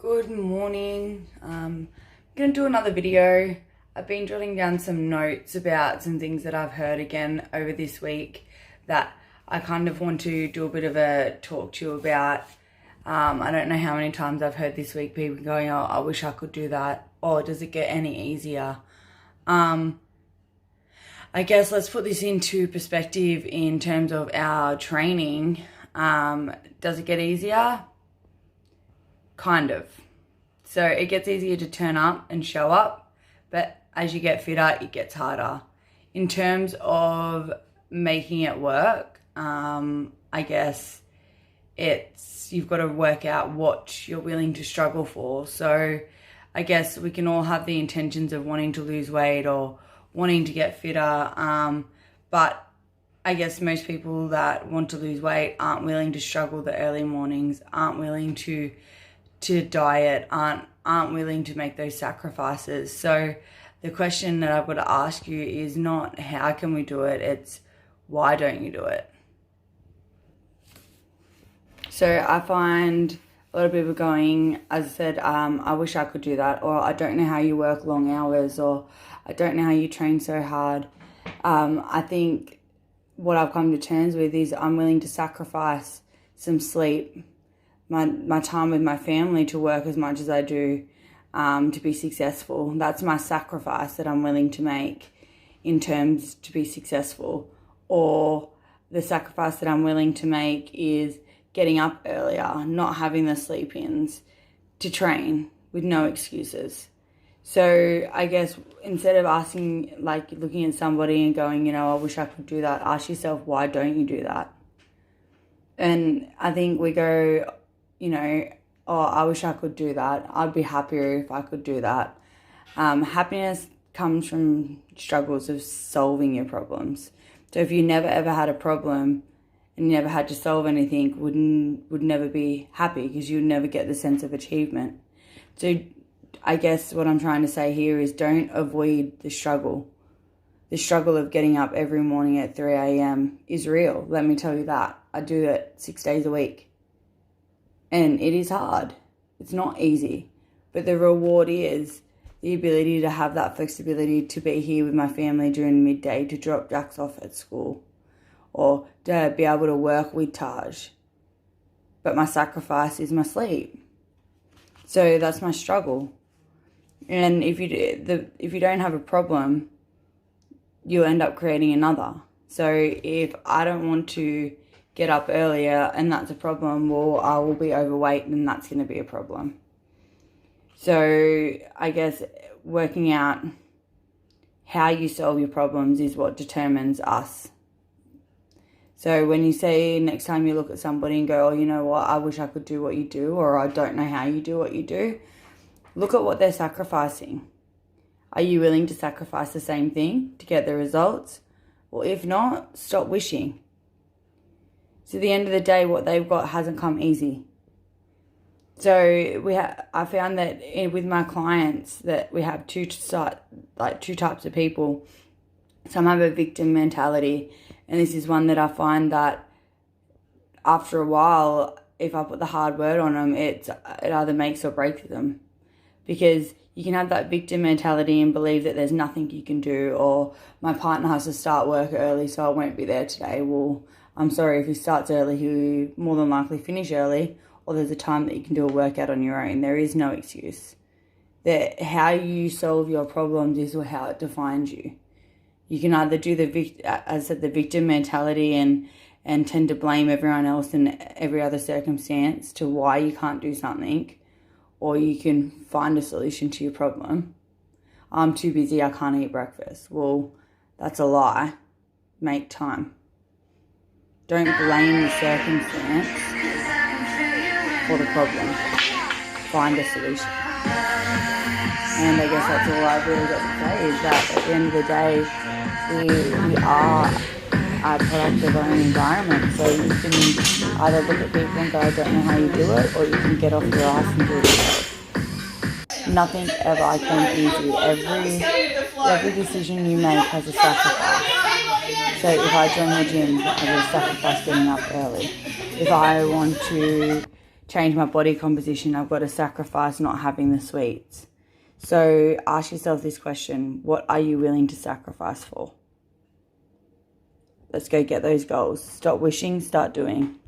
Good morning. I'm going to do another video. I've been jotting down some notes about some things that I've heard again over this week that I kind of want to do a bit of a talk to you about. I don't know how many times I've heard this week people going, oh, I wish I could do that. Or does it get any easier? I guess let's put this into perspective in terms of our training. Does it get easier? Kind of. So it gets easier to turn up and show up, but as you get fitter, it gets harder. In terms of making it work, I guess you've got to work out what you're willing to struggle for. So I guess we can all have the intentions of wanting to lose weight or wanting to get fitter, but I guess most people that want to lose weight aren't willing to struggle the early mornings, aren't willing to diet, aren't willing to make those sacrifices. So the question that I've got to ask you is not how can we do it, it's why don't you do it? So I find a lot of people going, as I said, I wish I could do that, or I don't know how you work long hours, or I don't know how you train so hard. I think what I've come to terms with is I'm willing to sacrifice some sleep, my time with my family to work as much as I do to be successful. That's my sacrifice that I'm willing to make in terms to be successful. Or the sacrifice that I'm willing to make is getting up earlier, not having the sleep-ins to train with no excuses. So I guess instead of asking, like looking at somebody and going, I wish I could do that, ask yourself, why don't you do that? And I think we go, oh, I wish I could do that. I'd be happier if I could do that. Happiness comes from struggles of solving your problems. So if you never ever had a problem and you never had to solve anything, would never be happy because you'd never get the sense of achievement. So I guess what I'm trying to say here is don't avoid the struggle. The struggle of getting up every morning at 3 a.m. is real. Let me tell you that. I do it 6 days a week. And it is hard. It's not easy. But the reward is the ability to have that flexibility to be here with my family during midday, to drop Jax off at school, or to be able to work with Taj. But my sacrifice is my sleep. So that's my struggle. And if you don't have a problem, you'll end up creating another. So if I don't want to get up earlier and that's a problem, well, I will be overweight and that's going to be a problem. So I guess working out how you solve your problems is what determines us. So when you say next time you look at somebody and go, oh, you know what, I wish I could do what you do, or I don't know how you do what you do, look at what they're sacrificing. Are you willing to sacrifice the same thing to get the results? Well, if not, stop wishing. So at the end of the day, what they've got hasn't come easy. So I found that with my clients that we have two types of people. Some have a victim mentality, and this is one that I find that after a while, if I put the hard word on them, it either makes or breaks them. Because you can have that victim mentality and believe that there's nothing you can do, or my partner has to start work early, so I won't be there today. Well, I'm sorry, if he starts early, he'll more than likely finish early, or there's a time that you can do a workout on your own. There is no excuse. That how you solve your problems is how it defines you. You can either do the victim mentality and tend to blame everyone else in every other circumstance to why you can't do something, or you can find a solution to your problem. I'm too busy, I can't eat breakfast. Well, that's a lie. Make time. Don't blame the circumstance for the problem. Find a solution. And I guess that's all I've really got to say, is that at the end of the day, we are a product of our own environment. So you can either look at people and go, I don't know how you do it, or you can get off your ass and do it yourself. Nothing ever comes easy. Every decision you make has a sacrifice. So if I join the gym, I will sacrifice getting up early. If I want to change my body composition, I've got to sacrifice not having the sweets. So ask yourself this question: what are you willing to sacrifice for? Let's go get those goals. Stop wishing, start doing.